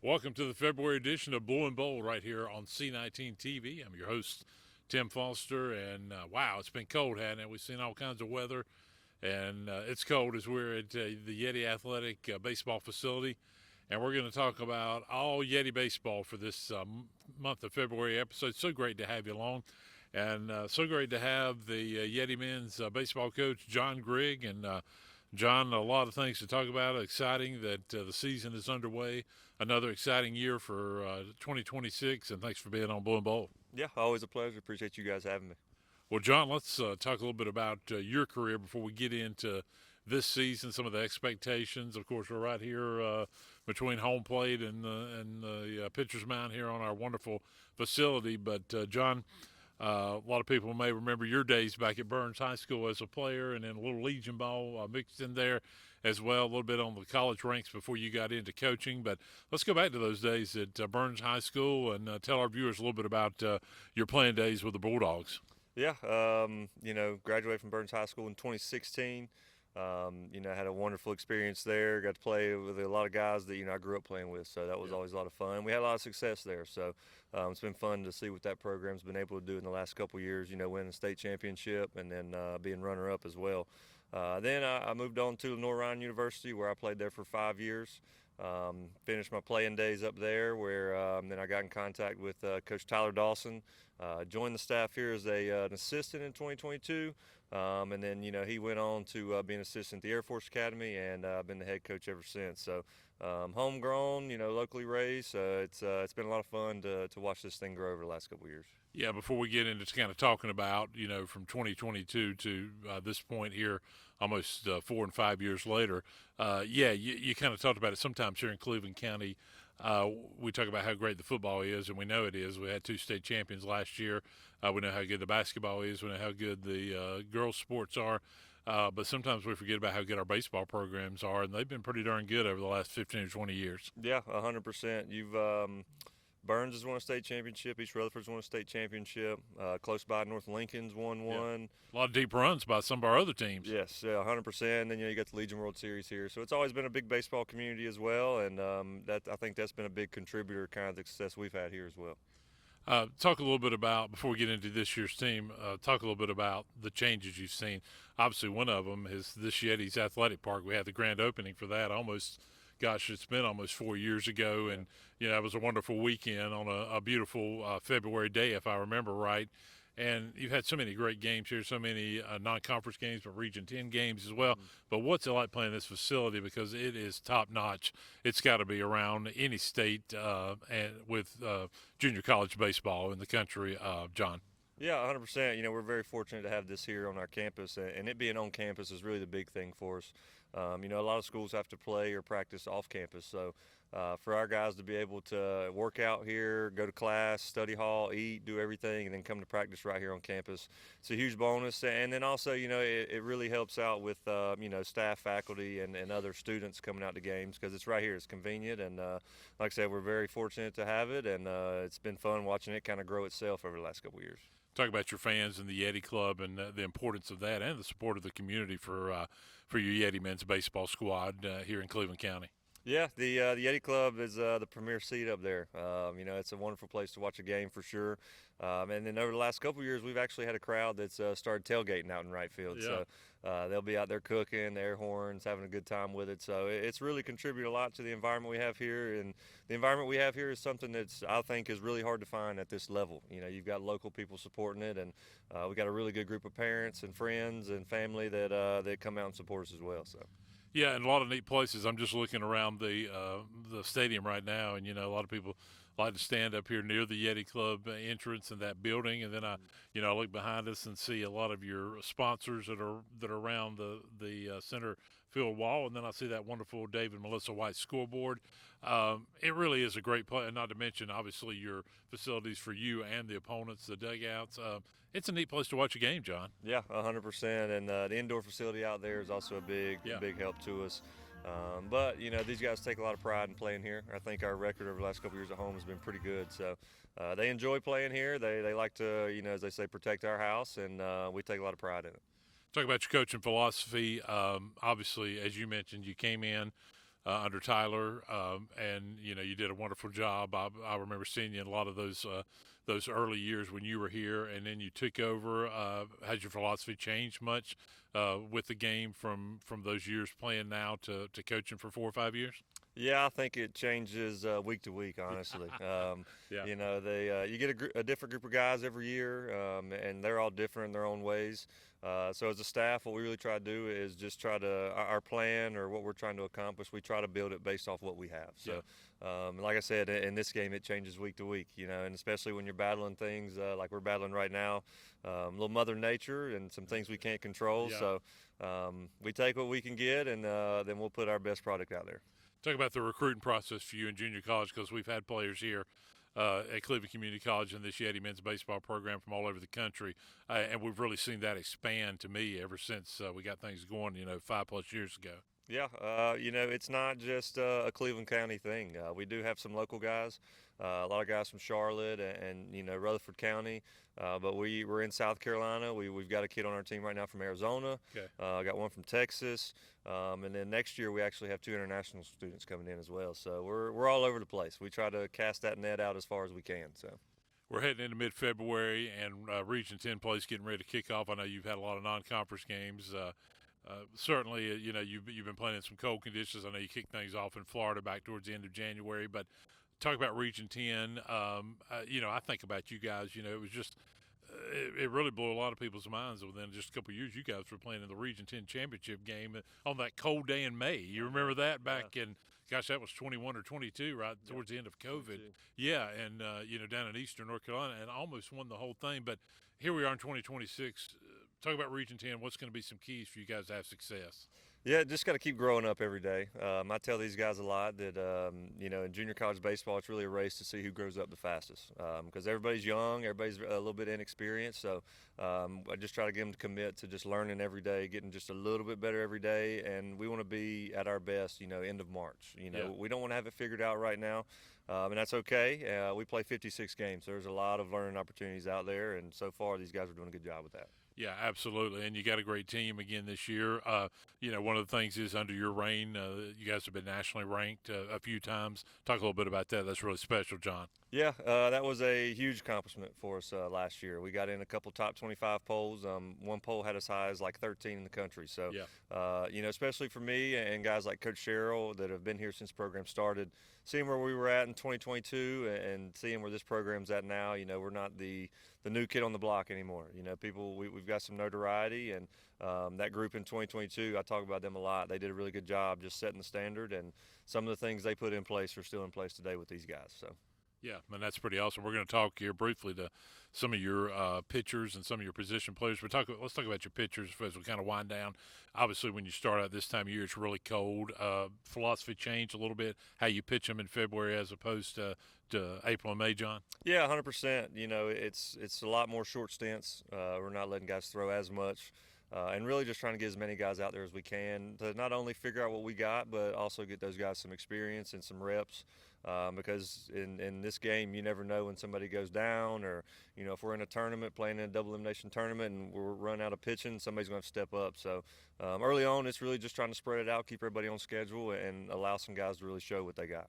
Welcome to the February edition of Blue and Bold right here on C19 TV. I'm your host, Tim Foster, and wow, it's been cold, hasn't it? We've seen all kinds of weather, and it's cold as we're at the Yeti Athletic baseball facility, and we're going to talk about all Yeti baseball for this month of February episode. So great to have you along, and so great to have the Yeti men's baseball coach, John Grigg, and John, a lot of things to talk about. Exciting that the season is underway. Another exciting year for 2026, and thanks for being on Blue and Bold. Yeah, always a pleasure. Appreciate you guys having me. Well, John, let's talk a little bit about your career before we get into this season, some of the expectations. Of course, we're right here between home plate and the pitcher's mound here on our wonderful facility. But, John, a lot of people may remember your days back at Burns High School as a player, and then a little Legion ball mixed in there as well, a little bit on the college ranks before you got into coaching. But let's go back to those days at Burns High School and tell our viewers a little bit about your playing days with the Bulldogs. Yeah, graduated from Burns High School in 2016. Had a wonderful experience there. Got to play with a lot of guys that, I grew up playing with. So that was always a lot of fun. We had a lot of success there. So it's been fun to see what that program's been able to do in the last couple of years, winning a state championship and then being runner-up as well. Then I moved on to Lenore Ryan University, where I played there for 5 years. Finished my playing days up there, where then I got in contact with Coach Tyler Dawson. Joined the staff here as an assistant in 2022. And then, he went on to be an assistant at the Air Force Academy, and I've been the head coach ever since. So homegrown, locally raised. It's been a lot of fun to watch this thing grow over the last couple of years. Yeah, before we get into kind of talking about, from 2022 to this point here, almost 4 and 5 years later, you kind of talked about it sometimes here in Cleveland County. We talk about how great the football is, and we know it is. We had 2 state champions last year. We know how good the basketball is. We know how good the girls' sports are. But sometimes we forget about how good our baseball programs are, and they've been pretty darn good over the last 15 or 20 years. Yeah, 100%. Burns has won a state championship. East Rutherford's won a state championship. Close by, North Lincoln's won one. A lot of deep runs by some of our other teams. Yes, 100%. And then you got the Legion World Series here, so it's always been a big baseball community as well. And I think that's been a big contributor, kind of the success we've had here as well. Talk a little bit about, before we get into this year's team, talk a little bit about the changes you've seen. Obviously, one of them is this Yeti's Athletic Park. We had the grand opening for that it's been almost 4 years ago, and it was a wonderful weekend on a beautiful February day, if I remember right. And you've had so many great games here, so many non-conference games, but Region 10 games as well. Mm-hmm. But what's it like playing this facility? Because it is top-notch. It's got to be around any state and with junior college baseball in the country, John. Yeah, 100%. We're very fortunate to have this here on our campus, and it being on campus is really the big thing for us. A lot of schools have to play or practice off campus, so for our guys to be able to work out here, go to class, study hall, eat, do everything, and then come to practice right here on campus, it's a huge bonus. And then also, it really helps out with, staff, faculty, and other students coming out to games because it's right here. It's convenient, and like I said, we're very fortunate to have it, and it's been fun watching it kind of grow itself over the last couple of years. Talk about your fans and the Yeti Club and the importance of that and the support of the community for your Yeti men's baseball squad here in Cleveland County. Yeah, the Yeti Club is the premier seat up there. It's a wonderful place to watch a game for sure. And then over the last couple of years, we've actually had a crowd that's started tailgating out in right field. Yeah. So they'll be out there cooking, air horns, having a good time with it. So it's really contributed a lot to the environment we have here. And the environment we have here is something that's, I think, is really hard to find at this level. You've got local people supporting it, and we've got a really good group of parents and friends and family that come out and support us as well. So. Yeah, and a lot of neat places. I'm just looking around the stadium right now, and a lot of people like to stand up here near the Yeti Club entrance in that building, and then I look behind us and see a lot of your sponsors that are around the center field wall, and then I see that wonderful David and Melissa White scoreboard. It really is a great play, and not to mention obviously your facilities for you and the opponents, the dugouts. It's a neat place to watch a game, John. Yeah, 100%, and the indoor facility out there is also a big help to us. But these guys take a lot of pride in playing here. I think our record over the last couple of years at home has been pretty good. So they enjoy playing here. They like to, as they say, protect our house, and we take a lot of pride in it. Talk about your coaching philosophy. Obviously, as you mentioned, you came in under Tyler, and you did a wonderful job. I remember seeing you in a lot of those early years when you were here, and then you took over. Has your philosophy changed much with the game from those years playing now to coaching for 4 or 5 years? Yeah, I think it changes week to week, honestly. Yeah. You get a different group of guys every year, and they're all different in their own ways. So as a staff, what we really try to do is just try to our plan or what we're trying to accomplish. We try to build it based off what we have. So, like I said, in this game, it changes week to week. And especially when you're battling things like we're battling right now, a little Mother Nature and some things we can't control. Yeah. So we take what we can get, and then we'll put our best product out there. Talk about the recruiting process for you in junior college, because we've had players here at Cleveland Community College and this Yeti men's baseball program from all over the country, and we've really seen that expand to me ever since we got things going 5+ years ago. Yeah, it's not just a Cleveland County thing. We do have some local guys, a lot of guys from Charlotte and Rutherford County, but we're in South Carolina. We've got a kid on our team right now from Arizona. Okay. Got one from Texas, and then next year we actually have 2 international students coming in as well. So we're all over the place. We try to cast that net out as far as we can. So. We're heading into mid-February, and Region 10 plays getting ready to kick off. I know you've had a lot of non-conference games. Certainly, you've been playing in some cold conditions. I know you kicked things off in Florida back towards the end of January. But talk about Region 10. I think about you guys. It was just it really blew a lot of people's minds. Within just a couple of years, you guys were playing in the Region 10 championship game on that cold day in May. You remember that back in, gosh, that was 21 or 22, right towards the end of COVID. 22. Yeah, and down in Eastern North Carolina, and almost won the whole thing. But here we are in 2026. Talk about Region 10. What's going to be some keys for you guys to have success? Yeah, just got to keep growing up every day. I tell these guys a lot that, in junior college baseball, it's really a race to see who grows up the fastest because everybody's young, everybody's a little bit inexperienced. So I just try to get them to commit to just learning every day, getting just a little bit better every day. And we want to be at our best, end of March. We don't want to have it figured out right now. And that's okay. We play 56 games. So there's a lot of learning opportunities out there. And so far, these guys are doing a good job with that. Yeah, absolutely. And you got a great team again this year. One of the things is under your reign, you guys have been nationally ranked a few times. Talk a little bit about that. That's really special, John. Yeah, that was a huge accomplishment for us last year. We got in a couple top 25 polls. One poll had us high as like 13 in the country. So, especially for me and guys like Coach Sherrill that have been here since the program started, seeing where we were at in 2022 and seeing where this program's at now, we're not the new kid on the block anymore. We've got some notoriety, and that group in 2022, I talk about them a lot. They did a really good job just setting the standard, and some of the things they put in place are still in place today with these guys. So. Yeah, and that's pretty awesome. We're going to talk here briefly to some of your pitchers and some of your position players. But let's talk about your pitchers as we kind of wind down. Obviously, when you start out this time of year, it's really cold. Philosophy changed a little bit, how you pitch them in February as opposed to April and May, John? Yeah, 100%. It's a lot more short stints. We're not letting guys throw as much. And really just trying to get as many guys out there as we can to not only figure out what we got, but also get those guys some experience and some reps. Because in this game, you never know when somebody goes down or, if we're in a tournament, playing in a double elimination tournament and we're running out of pitching, somebody's going to step up. So early on, it's really just trying to spread it out, keep everybody on schedule, and allow some guys to really show what they got.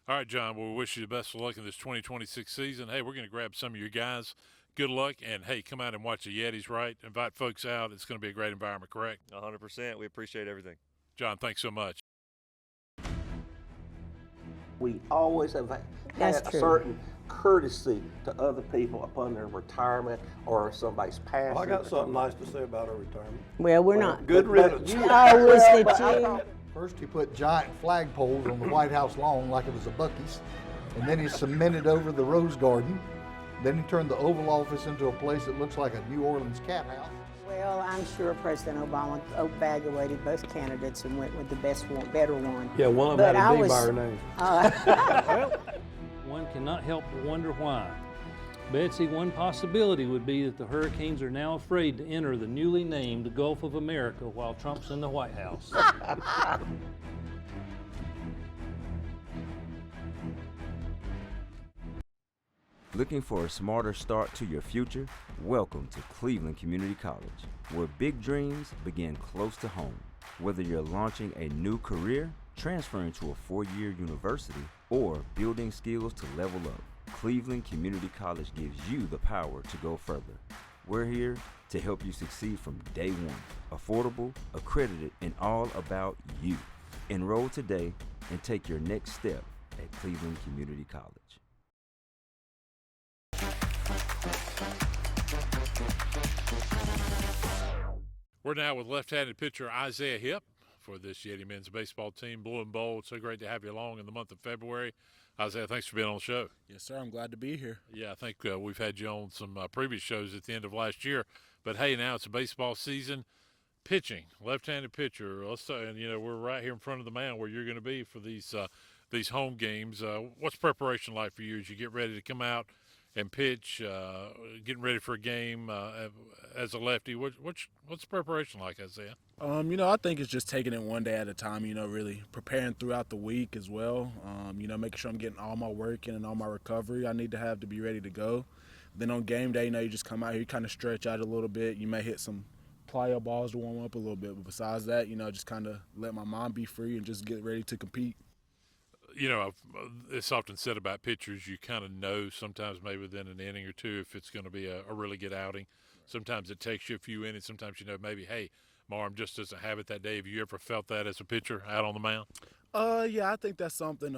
All right, John, well, we wish you the best of luck in this 2026 season. Hey, we're going to grab some of your guys. Good luck, and, hey, come out and watch the Yetis, right? Invite folks out. It's going to be a great environment, correct? 100%. We appreciate everything. John, thanks so much. We always have had a certain courtesy to other people upon their retirement or somebody's passing. Well, I got something nice to say about our retirement. Well, we're not. Good riddance. Oh, was it you? First, he put giant flagpoles on the White House lawn like it was a Buc-ee's, and then he cemented over the Rose Garden. Then he turned the Oval Office into a place that looks like a New Orleans cat house. Well, I'm sure President Obama evaluated both candidates and went with the best one, better one. Yeah, one of them had a D by her name. Well, one cannot help but wonder why. Betsy, one possibility would be that the Hurricanes are now afraid to enter the newly named Gulf of America while Trump's in the White House. Looking for a smarter start to your future? Welcome to Cleveland Community College, where big dreams begin close to home. Whether you're launching a new career, transferring to a 4-year university, or building skills to level up, Cleveland Community College gives you the power to go further. We're here to help you succeed from day one. Affordable, accredited, and all about you. Enroll today and take your next step at Cleveland Community College. We're now with left-handed pitcher Isaiah Hipp for this Yeti men's baseball team, Blue and Bold. So great to have you along in the month of February. Isaiah, thanks for being on the show. Yes, sir. I'm glad to be here. Yeah, I think we've had you on some previous shows at the end of last year. But, hey, now it's a baseball season. Pitching, left-handed pitcher. And, we're right here in front of the mound where you're going to be for these home games. What's preparation like for you as you get ready to come out and pitch, getting ready for a game as a lefty? What's preparation like, Isaiah? I think it's just taking it one day at a time, really preparing throughout the week as well, making sure I'm getting all my work in and all my recovery I need to have to be ready to go. Then on game day, you just come out here, you kind of stretch out a little bit. You may hit some plyo balls to warm up a little bit, but besides that, just kind of let my mind be free and just get ready to compete. It's often said about pitchers, you kind of know sometimes maybe within an inning or two if it's going to be a really good outing. Sometimes it takes you a few innings. Sometimes maybe, hey, my arm just doesn't have it that day. Have you ever felt that as a pitcher out on the mound? Yeah, I think that's something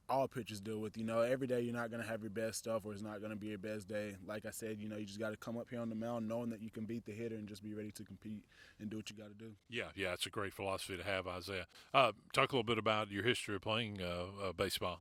all pitchers deal with. Every day you're not going to have your best stuff or it's not going to be your best day. Like I said, you just got to come up here on the mound knowing that you can beat the hitter and just be ready to compete and do what you got to do. Yeah, it's a great philosophy to have, Isaiah. Talk a little bit about your history of playing baseball.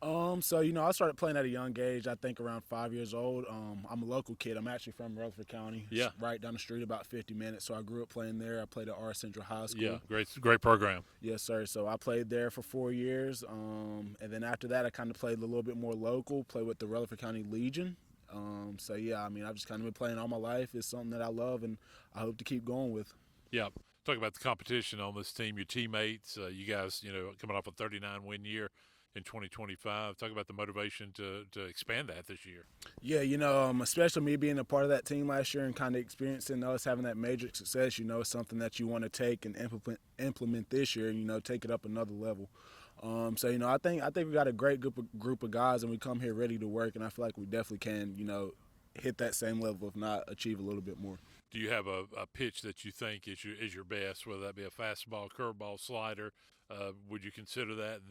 I started playing at a young age, I think around 5 years old. I'm a local kid. I'm actually from Rutherford County. Yeah. Right down the street, about 50 minutes. So I grew up playing there. I played at R Central High School. Yeah, great program. Yes, sir. So I played there for 4 years. And then after that, I kind of played a little bit more local, played with the Rutherford County Legion. I've just kind of been playing all my life. It's something that I love and I hope to keep going with. Yeah. Talk about the competition on this team, your teammates, you guys, coming off a 39-win year in 2025. Talk about the motivation to expand that this year. Yeah, especially me being a part of that team last year and kind of experiencing us having that major success, it's something that you want to take and implement this year and, take it up another level. I think we got a great group of guys and we come here ready to work, and I feel like we definitely can, hit that same level, if not achieve a little bit more. Do you have a pitch that you think is your best, whether that be a fastball, curveball, slider? Would you consider that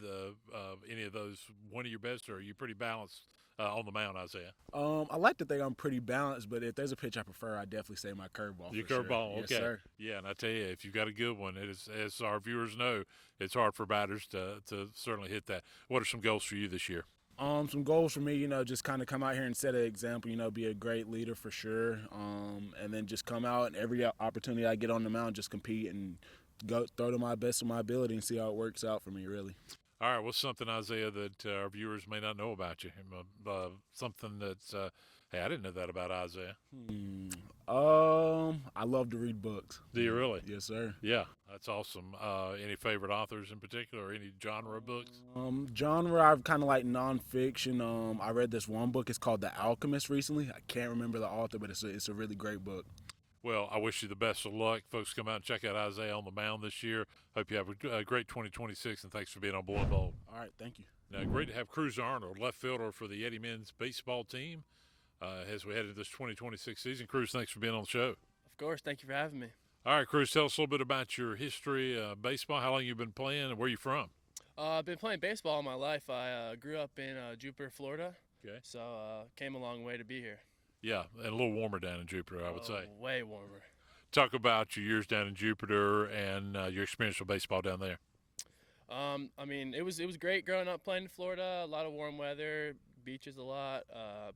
any of those one of your best, or are you pretty balanced on the mound, Isaiah? I like to think I'm pretty balanced, but if there's a pitch I prefer, I'd definitely say my curveball. Your curveball, sure. Okay. Yes, sir. Yeah, and I tell you, if you've got a good one, it is, as our viewers know, it's hard for batters to certainly hit that. What are some goals for you this year? Some goals for me, just kind of come out here and set an example, be a great leader for sure, and then just come out and every opportunity I get on the mound, just compete and go throw to my best of my ability and see how it works out for me, really. All right, what's something, Isaiah, that our viewers may not know about you? Something that's, hey, I didn't know that about Isaiah. I love to read books. Do you really? Yes, sir. Yeah, that's awesome. Any favorite authors in particular, or any genre of books? Genre, I've kind of like nonfiction. I read this one book. It's called The Alchemist recently. I can't remember the author, but it's a really great book. Well, I wish you the best of luck. Folks, come out and check out Isaiah on the mound this year. Hope you have a great 2026, and thanks for being on Blue and Bold. All right, thank you. Now, great to have Cruz Arnold, left fielder for the Yeti men's baseball team, as we head into this 2026 season. Cruz, thanks for being on the show. Of course, thank you for having me. All right, Cruz, tell us a little bit about your history of baseball, how long you've been playing, and where you from? I've been playing baseball all my life. I grew up in Jupiter, Florida. Okay. So came a long way to be here. Yeah, and a little warmer down in Jupiter, I would say. Way warmer. Talk about your years down in Jupiter and your experience with baseball down there. It was great growing up playing in Florida. A lot of warm weather, beaches a lot.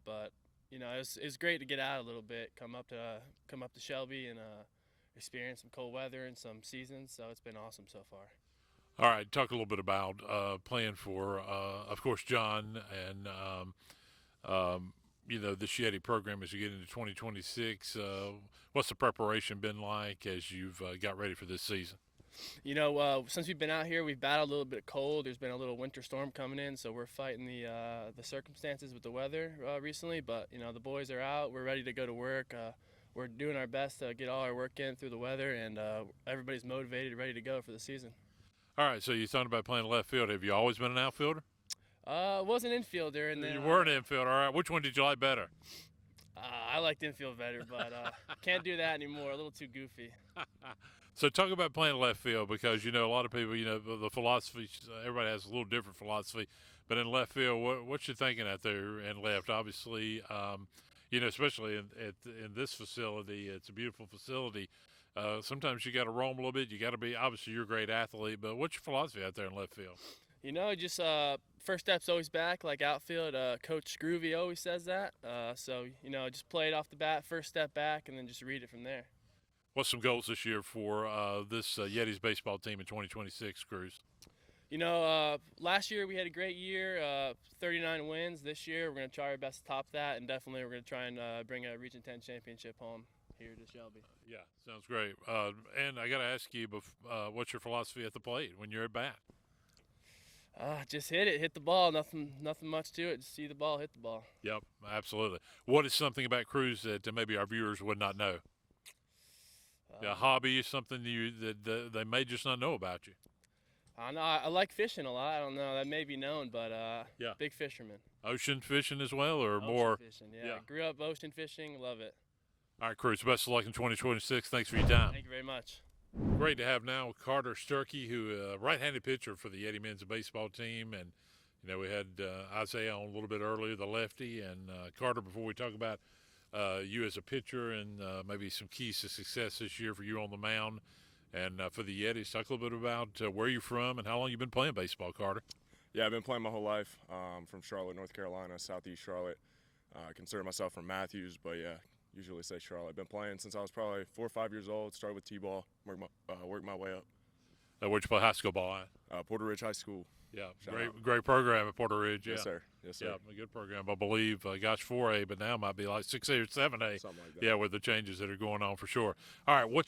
But it's great to get out a little bit, come up to Shelby and experience some cold weather and some seasons. So it's been awesome so far. All right, talk a little bit about playing for, of course, John and the Yeti program as you get into 2026. What's the preparation been like as you've got ready for this season? Since we've been out here, we've battled a little bit of cold. There's been a little winter storm coming in, so we're fighting the circumstances with the weather recently. But the boys are out. We're ready to go to work. We're doing our best to get all our work in through the weather, and everybody's motivated, ready to go for the season. All right, so you thought about playing left field. Have you always been an outfielder? Was an infielder, and then You were an infielder. All right, which one did you like better? I liked infield better, but can't do that anymore. A little too goofy. So talk about playing left field, because a lot of people, the philosophy. Everybody has a little different philosophy, but in left field, what you thinking out there in left? Obviously, especially in this facility, it's a beautiful facility. Sometimes you got to roam a little bit. You got to be, obviously you're a great athlete, but what's your philosophy out there in left field? Just first step's always back, like outfield. Coach Groovy always says that. So just play it off the bat, first step back, and then just read it from there. What's some goals this year for this Yetis baseball team in 2026, Cruz? Last year we had a great year, 39 wins. This year we're going to try our best to top that, and definitely we're going to try and bring a Region 10 championship home here to Shelby. Yeah, sounds great. And I got to ask you, what's your philosophy at the plate when you're at bat? Just hit the ball. Nothing much to it. Just see the ball, hit the ball. Yep, absolutely. What is something about Cruz that maybe our viewers would not know? A hobby is something that they may just not know about you. I like fishing a lot. I don't know, that may be known, but yeah, big fisherman. Ocean fishing as well, or ocean more? Fishing, yeah. Grew up ocean fishing, love it. All right, Cruz, best of luck in 2026. Thanks for your time. Thank you very much. Great to have now Carter Sturkey, who right-handed pitcher for the Yeti men's baseball team, and we had Isaiah on a little bit earlier, the lefty, and Carter. Before we talk about you as a pitcher and maybe some keys to success this year for you on the mound and for the Yetis, talk a little bit about where you're from and how long you've been playing baseball, Carter. Yeah, I've been playing my whole life. From Charlotte, North Carolina, southeast Charlotte. I consider myself from Matthews, but yeah, usually say Charlotte. I've been playing since I was probably 4 or 5 years old. Started with T-ball, worked my way up. Where'd you play high school ball at? Porter Ridge High School. Yeah, great program at Porter Ridge. Yeah. Yes, sir. Yes, sir. Yeah, a good program. I believe, 4A, but now might be like 6A or 7A. Something like that. Yeah, with the changes that are going on for sure. All right, when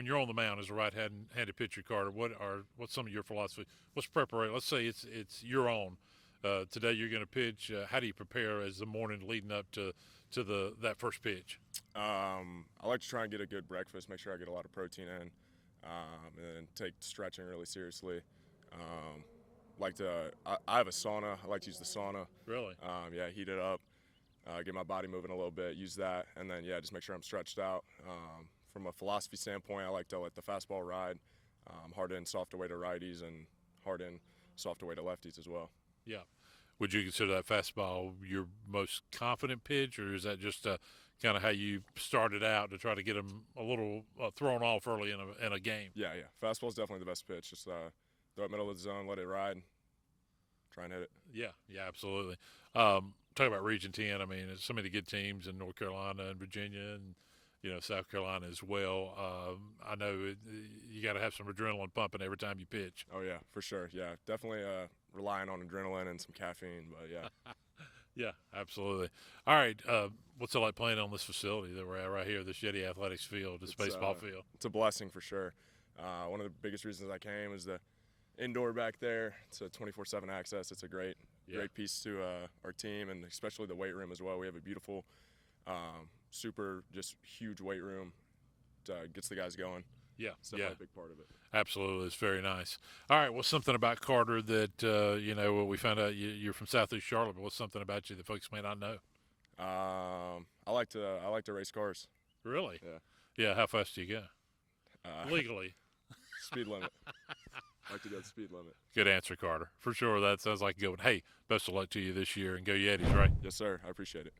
you're on the mound as a right-handed pitcher, Carter, what's some of your philosophy? What's preparation? Let's say it's your own. Today you're going to pitch. How do you prepare as the morning leading up to that first pitch? I like to try and get a good breakfast, make sure I get a lot of protein in, and take stretching really seriously. I have a sauna. I like to use the sauna. Really? Yeah, heat it up, get my body moving a little bit, use that, and then, just make sure I'm stretched out. From a philosophy standpoint, I like to let the fastball ride, hard in, soft away to righties, and hard in, soft away to lefties as well. Yeah. Would you consider that fastball your most confident pitch, or is that just kind of how you started out to try to get them a little thrown off early in a game? Yeah. Fastball's definitely the best pitch. Just throw it middle of the zone, let it ride, try and hit it. Yeah, absolutely. Talk about Region 10. I mean, there's so many good teams in North Carolina and Virginia and, South Carolina as well. I know you got to have some adrenaline pumping every time you pitch. Oh, yeah, for sure. Yeah, definitely relying on adrenaline and some caffeine, but yeah. Yeah, absolutely. All right, what's it like playing on this facility that we're at right here, this Yeti Athletics field, this baseball field? It's a blessing for sure. One of the biggest reasons I came is the indoor back there. It's a 24/7 access. It's a great piece to our team, and especially the weight room as well. We have a beautiful, super just huge weight room. Gets the guys going. Yeah, it's definitely a big part of it. Absolutely, it's very nice. All right, what's something about Carter that we found out you're from Southeast Charlotte, but what's something about you that folks may not know? I like to race cars. Really? Yeah. Yeah. How fast do you go? Legally. Speed limit. I like to go the speed limit. Good answer, Carter. For sure, that sounds like a good one. Hey, best of luck to you this year, and go Yetis, right? Yes, sir. I appreciate it.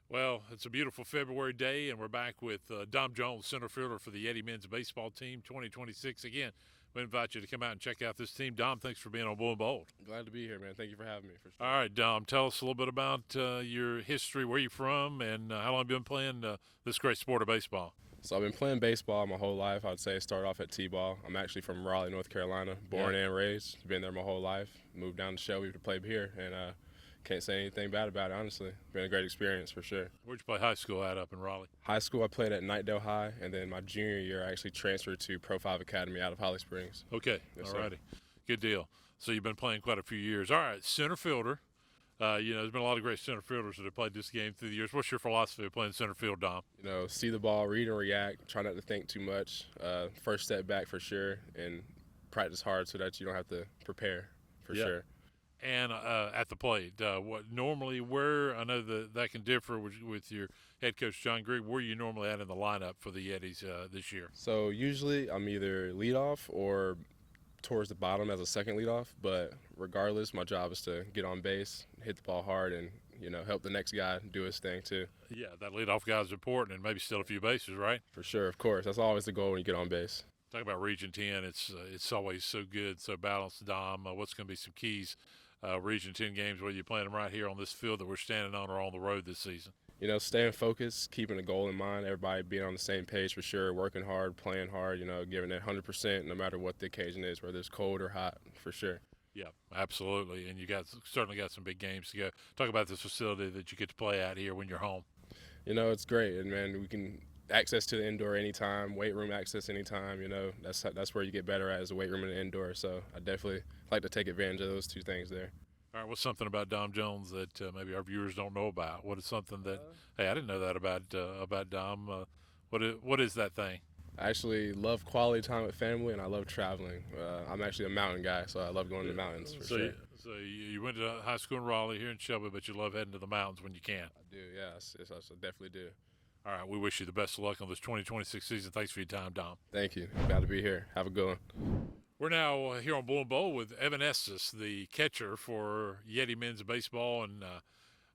Well, it's a beautiful February day, and we're back with Dom Jones, center fielder for the Yeti men's baseball team 2026. Again, we invite you to come out and check out this team. Dom, thanks for being on Bull and Bold. Glad to be here, man. Thank you for having me. For sure. All right, Dom, tell us a little bit about your history, where you're from, and how long have you been playing this great sport of baseball? So I've been playing baseball my whole life. I'd say I started off at T-ball. I'm actually from Raleigh, North Carolina, born and raised. Been there my whole life. Moved down to Shelby to play here, and can't say anything bad about it, honestly. Been a great experience for sure. Where'd you play high school at up in Raleigh? High school, I played at Nightdale High, and then my junior year, I actually transferred to Pro 5 Academy out of Holly Springs. Okay, Yes, all sir. righty. Good deal. So you've been playing quite a few years. All right, center fielder. There's been a lot of great center fielders that have played this game through the years. What's your philosophy of playing center field, Dom? See the ball, read and react, try not to think too much. First step back for sure, and practice hard so that you don't have to prepare for sure. And at the plate, where I know that can differ with your head coach John Grigg. Where are you normally at in the lineup for the Yetis this year? So usually I'm either leadoff or towards the bottom as a second leadoff, but regardless, my job is to get on base, hit the ball hard, and help the next guy do his thing too. Yeah, that leadoff guy is important, and maybe steal a few bases, right? For sure, of course. That's always the goal when you get on base. Talk about Region 10. It's always so good, so balanced, Dom. What's going to be some keys? Region 10 games, whether you're playing them right here on this field that we're standing on or on the road this season? Staying focused, keeping a goal in mind, everybody being on the same page for sure, working hard, playing hard, giving it 100% no matter what the occasion is, whether it's cold or hot, for sure. Yeah, absolutely. And you certainly got some big games to go. Talk about this facility that you get to play at here when you're home. It's great. And, man, we can access to the indoor anytime, weight room access anytime. That's where you get better at is the weight room and the indoor. So I definitely like to take advantage of those two things there. All right, what's something about Dom Jones that maybe our viewers don't know about? What is something that, hey, I didn't know that about Dom. What is that thing? I actually love quality time with family, and I love traveling. I'm actually a mountain guy, so I love going to the mountains for sure. So you went to high school in Raleigh here in Shelby, but you love heading to the mountains when you can. I do, yes, I definitely do. All right, we wish you the best of luck on this 2026 season. Thanks for your time, Dom. Thank you. Glad to be here. Have a good one. We're now here on Bull and Bowl with Evan Estes, the catcher for Yeti men's baseball. And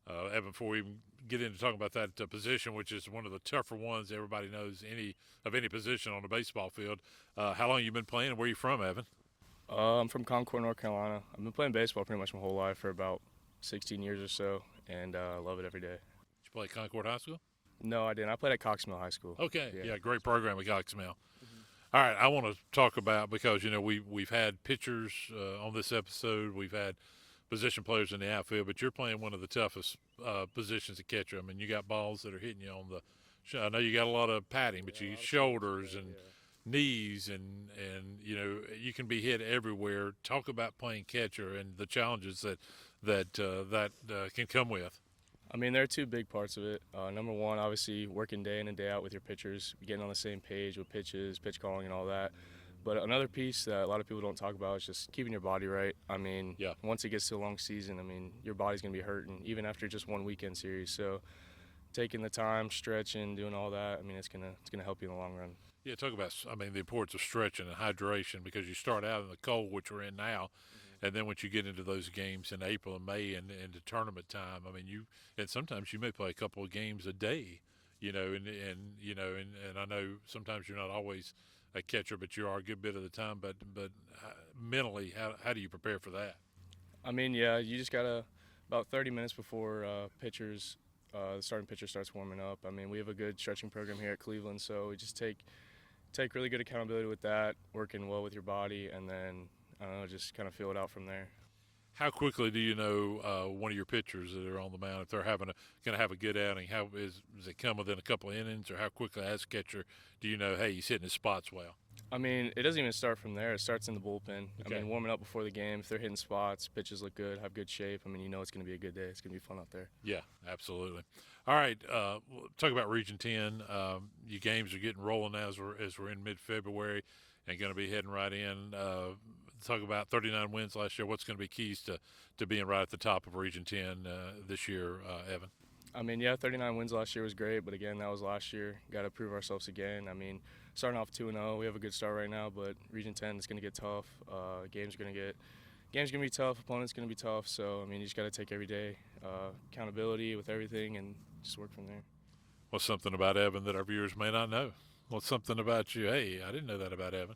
Evan, before we even get into talking about that position, which is one of the tougher ones everybody knows any position on the baseball field, how long have you been playing and where are you from, Evan? I'm from Concord, North Carolina. I've been playing baseball pretty much my whole life for about 16 years or so, and I love it every day. Did you play at Concord High School? No, I didn't. I played at Cox Mill High School. Okay, yeah, great program at Cox Mill. All right, I want to talk about, because we've had pitchers on this episode, we've had position players in the outfield, but you're playing one of the toughest positions at catcher. I mean, you got balls that are hitting you on the. I know you got a lot of padding, but you shoulders and knees, and you can be hit everywhere. Talk about playing catcher and the challenges that can come with. I mean, there are two big parts of it. Number one, obviously, working day in and day out with your pitchers, getting on the same page with pitches, pitch calling, and all that. But another piece that a lot of people don't talk about is just keeping your body right. I mean, once it gets to a long season, I mean, your body's going to be hurting, even after just one weekend series. So taking the time, stretching, doing all that, I mean, it's gonna help you in the long run. Yeah, talk about, the importance of stretching and hydration, because you start out in the cold, which we're in now, and then once you get into those games in April and May and into tournament time, I mean, and sometimes you may play a couple of games a day, and I know sometimes you're not always a catcher, but you are a good bit of the time. But mentally, how do you prepare for that? I mean, yeah, you just gotta about 30 minutes before the starting pitcher starts warming up. I mean, we have a good stretching program here at Cleveland, so we just take really good accountability with that, working well with your body, and then I don't know, just kind of feel it out from there. How quickly do you know one of your pitchers that are on the mound, if they're going to have a good outing? How does it come within a couple of innings, or how quickly as a catcher do you know, hey, he's hitting his spots well? I mean, it doesn't even start from there. It starts in the bullpen. Okay. I mean, warming up before the game, if they're hitting spots, pitches look good, have good shape, I mean, it's going to be a good day. It's going to be fun out there. Yeah, absolutely. All right, talk about Region 10. Your games are getting rolling now as we're in mid-February and going to be heading right in. Talk about 39 wins last year. What's going to be keys to being right at the top of Region 10 this year, Evan? I mean, yeah, 39 wins last year was great, but again, that was last year. Got to prove ourselves again. I mean, starting off 2-0, we have a good start right now, but Region 10 is going to get tough. Games going to be tough. Opponents going to be tough. So I mean, you just got to take every day, accountability with everything, and just work from there. What's something about Evan that our viewers may not know? What's something about you? Hey, I didn't know that about Evan.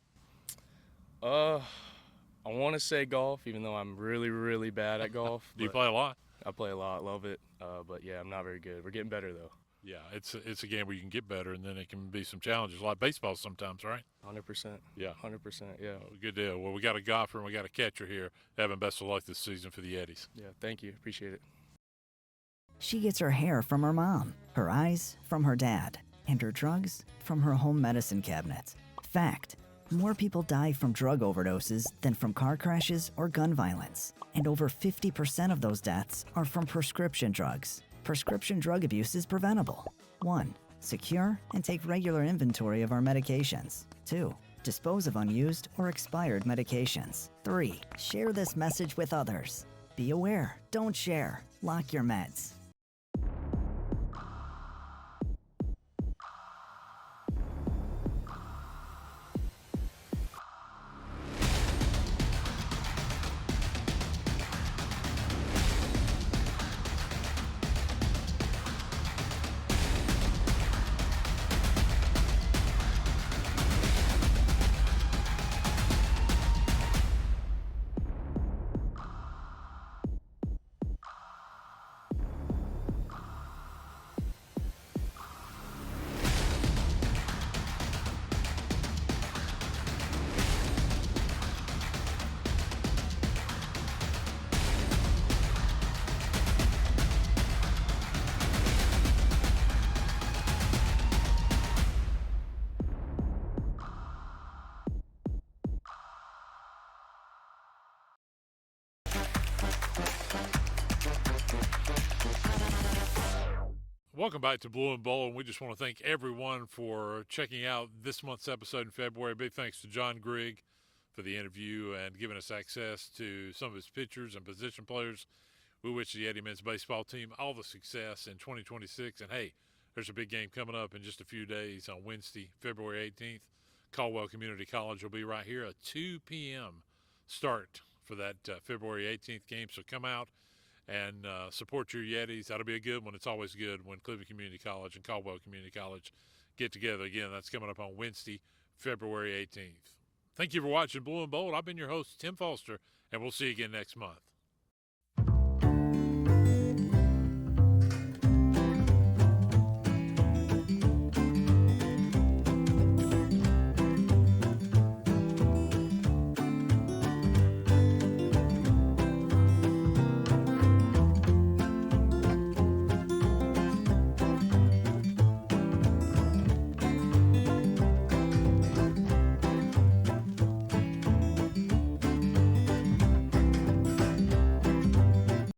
I want to say golf, even though I'm really, really bad at golf. Do you play a lot? I play a lot, love it. But yeah, I'm not very good. We're getting better though. Yeah, it's a game where you can get better, and then it can be some challenges, like baseball sometimes, right? 100%. Yeah. 100%, yeah. Oh, good deal. Well, we got a golfer and we got a catcher here. Evan, best of luck this season for the Yetis. Yeah, thank you. Appreciate it. She gets her hair from her mom, her eyes from her dad, and her drugs from her home medicine cabinet. Fact: more people die from drug overdoses than from car crashes or gun violence. And over 50% of those deaths are from prescription drugs. Prescription drug abuse is preventable. 1. Secure and take regular inventory of our medications. 2. Dispose of unused or expired medications. 3. Share this message with others. Be aware, don't share. Lock your meds. Welcome back to Blue and Bowl, and we just want to thank everyone for checking out this month's episode in February. Big thanks to John Grigg for the interview and giving us access to some of his pitchers and position players. We wish the Eddie men's baseball team all the success in 2026. And, hey, there's a big game coming up in just a few days on Wednesday, February 18th. Caldwell Community College will be right here, a 2 p.m. start for that February 18th game. So come out and support your Yetis. That'll be a good one. It's always good when Cleveland Community College and Caldwell Community College get together. Again, that's coming up on Wednesday, February 18th. Thank you for watching Blue and Bold. I've been your host, Tim Foster, and we'll see you again next month.